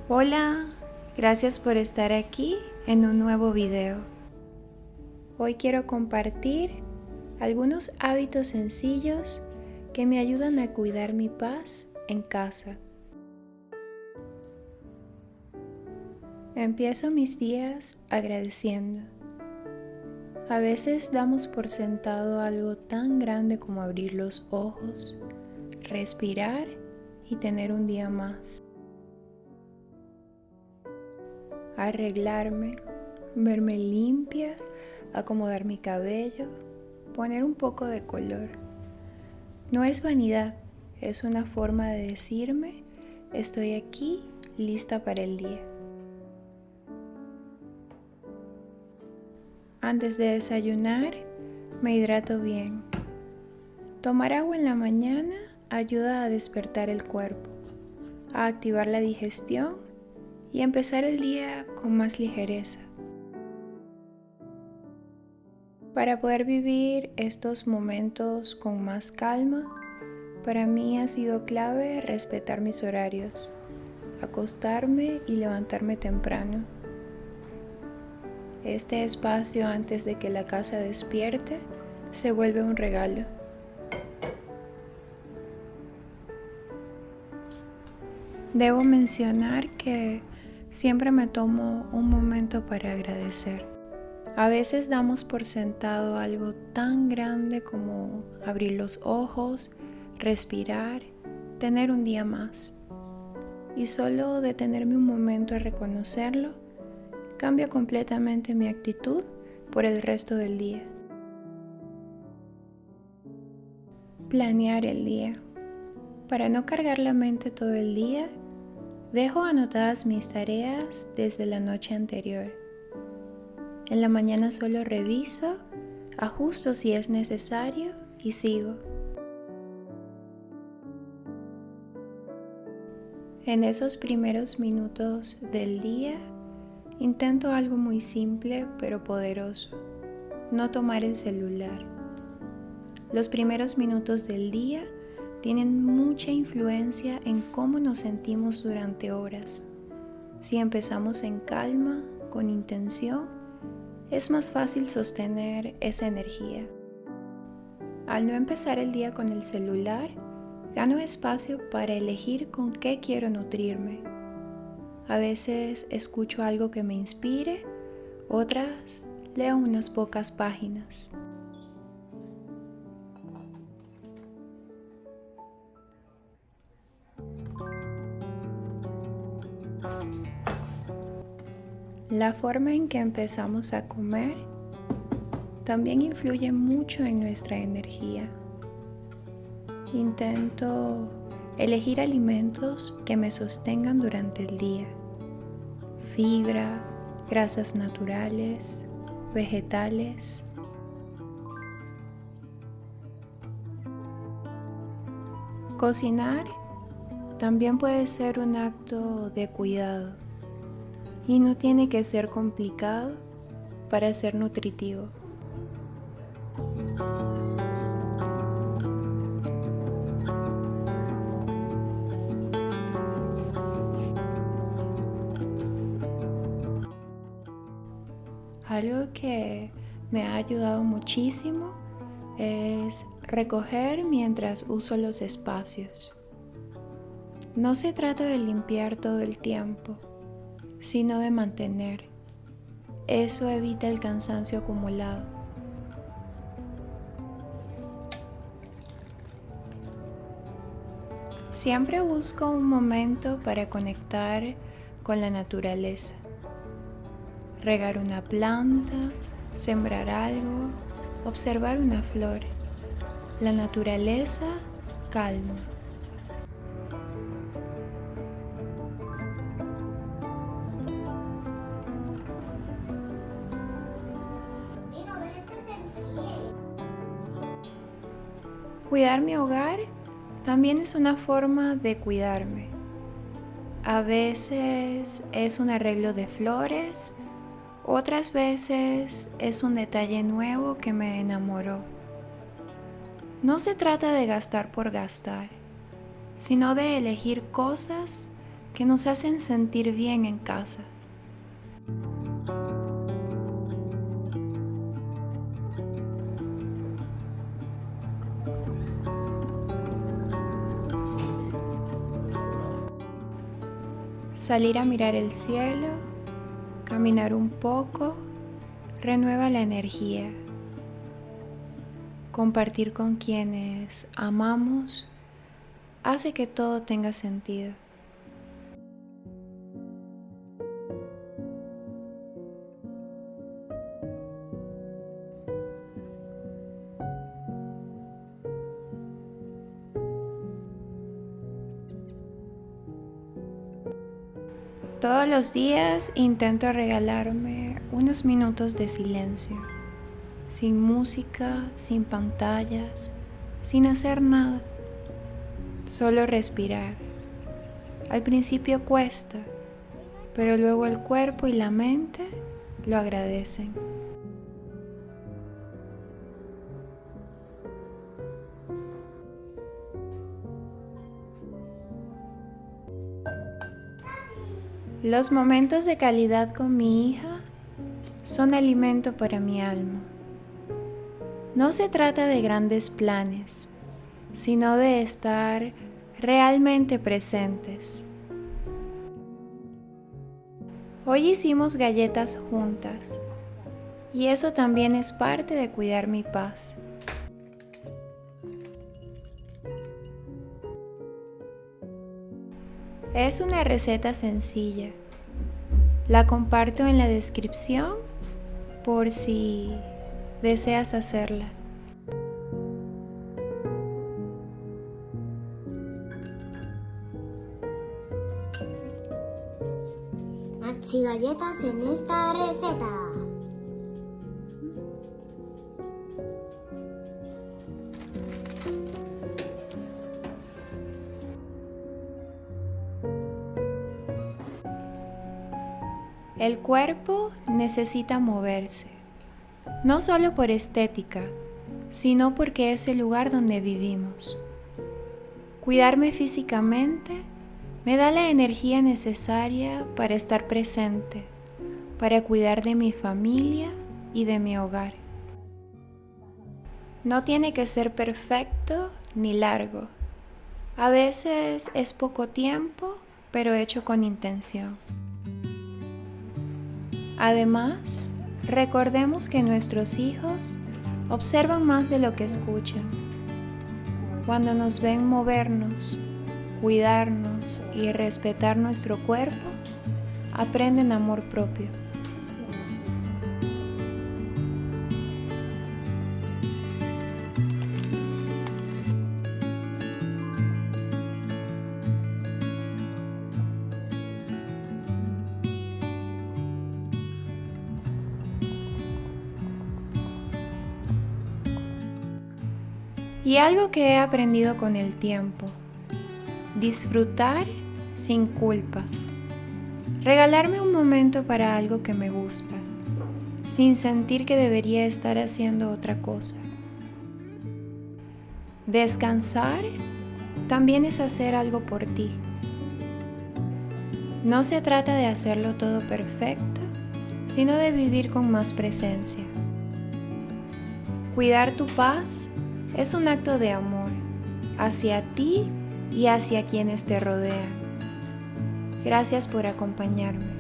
Hola, gracias por estar aquí en un nuevo video. Hoy quiero compartir algunos hábitos sencillos que me ayudan a cuidar mi paz en casa. Empiezo mis días agradeciendo. A veces damos por sentado algo tan grande como abrir los ojos, respirar y tener un día más. Arreglarme, verme limpia, acomodar mi cabello, poner un poco de color. No es vanidad, es una forma de decirme, estoy aquí, lista para el día. Antes de desayunar, me hidrato bien. Tomar agua en la mañana ayuda a despertar el cuerpo, a activar la digestión y empezar el día con más ligereza. Para poder vivir estos momentos con más calma, para mí ha sido clave respetar mis horarios, acostarme y levantarme temprano. Este espacio antes de que la casa despierte se vuelve un regalo. Debo mencionar que siempre me tomo un momento para agradecer. A veces damos por sentado algo tan grande como abrir los ojos, respirar, tener un día más. Y solo detenerme un momento a reconocerlo cambia completamente mi actitud por el resto del día. Planear el día. Para no cargar la mente todo el día, dejo anotadas mis tareas desde la noche anterior. En la mañana solo reviso, ajusto si es necesario y sigo. En esos primeros minutos del día, intento algo muy simple pero poderoso, no tomar el celular. Los primeros minutos del día tienen mucha influencia en cómo nos sentimos durante horas. Si empezamos en calma, con intención, es más fácil sostener esa energía. Al no empezar el día con el celular, gano espacio para elegir con qué quiero nutrirme. A veces escucho algo que me inspire, otras leo unas pocas páginas. La forma en que empezamos a comer también influye mucho en nuestra energía. Intento elegir alimentos que me sostengan durante el día. Fibra, grasas naturales, vegetales. Cocinar también puede ser un acto de cuidado y no tiene que ser complicado para ser nutritivo. Algo que me ha ayudado muchísimo es recoger mientras uso los espacios. No se trata de limpiar todo el tiempo, sino de mantener. Eso evita el cansancio acumulado. Siempre busco un momento para conectar con la naturaleza. Regar una planta, sembrar algo, observar una flor. La naturaleza calma. Cuidar mi hogar también es una forma de cuidarme. A veces es un arreglo de flores, otras veces es un detalle nuevo que me enamoró. No se trata de gastar por gastar, sino de elegir cosas que nos hacen sentir bien en casa. Salir a mirar el cielo, caminar un poco, renueva la energía. Compartir con quienes amamos hace que todo tenga sentido. Todos los días intento regalarme unos minutos de silencio, sin música, sin pantallas, sin hacer nada, solo respirar. Al principio cuesta, pero luego el cuerpo y la mente lo agradecen. Los momentos de calidad con mi hija son alimento para mi alma. No se trata de grandes planes, sino de estar realmente presentes. Hoy hicimos galletas juntas y eso también es parte de cuidar mi paz. Es una receta sencilla. La comparto en la descripción por si deseas hacerla. Maxi galletas en esta receta. El cuerpo necesita moverse, no solo por estética, sino porque es el lugar donde vivimos. Cuidarme físicamente me da la energía necesaria para estar presente, para cuidar de mi familia y de mi hogar. No tiene que ser perfecto ni largo. A veces es poco tiempo, pero hecho con intención. Además, recordemos que nuestros hijos observan más de lo que escuchan. Cuando nos ven movernos, cuidarnos y respetar nuestro cuerpo, aprenden amor propio. Y algo que he aprendido con el tiempo: disfrutar sin culpa. Regalarme un momento para algo que me gusta, sin sentir que debería estar haciendo otra cosa. Descansar también es hacer algo por ti. No se trata de hacerlo todo perfecto, sino de vivir con más presencia. Cuidar tu paz es un acto de amor hacia ti y hacia quienes te rodean. Gracias por acompañarme.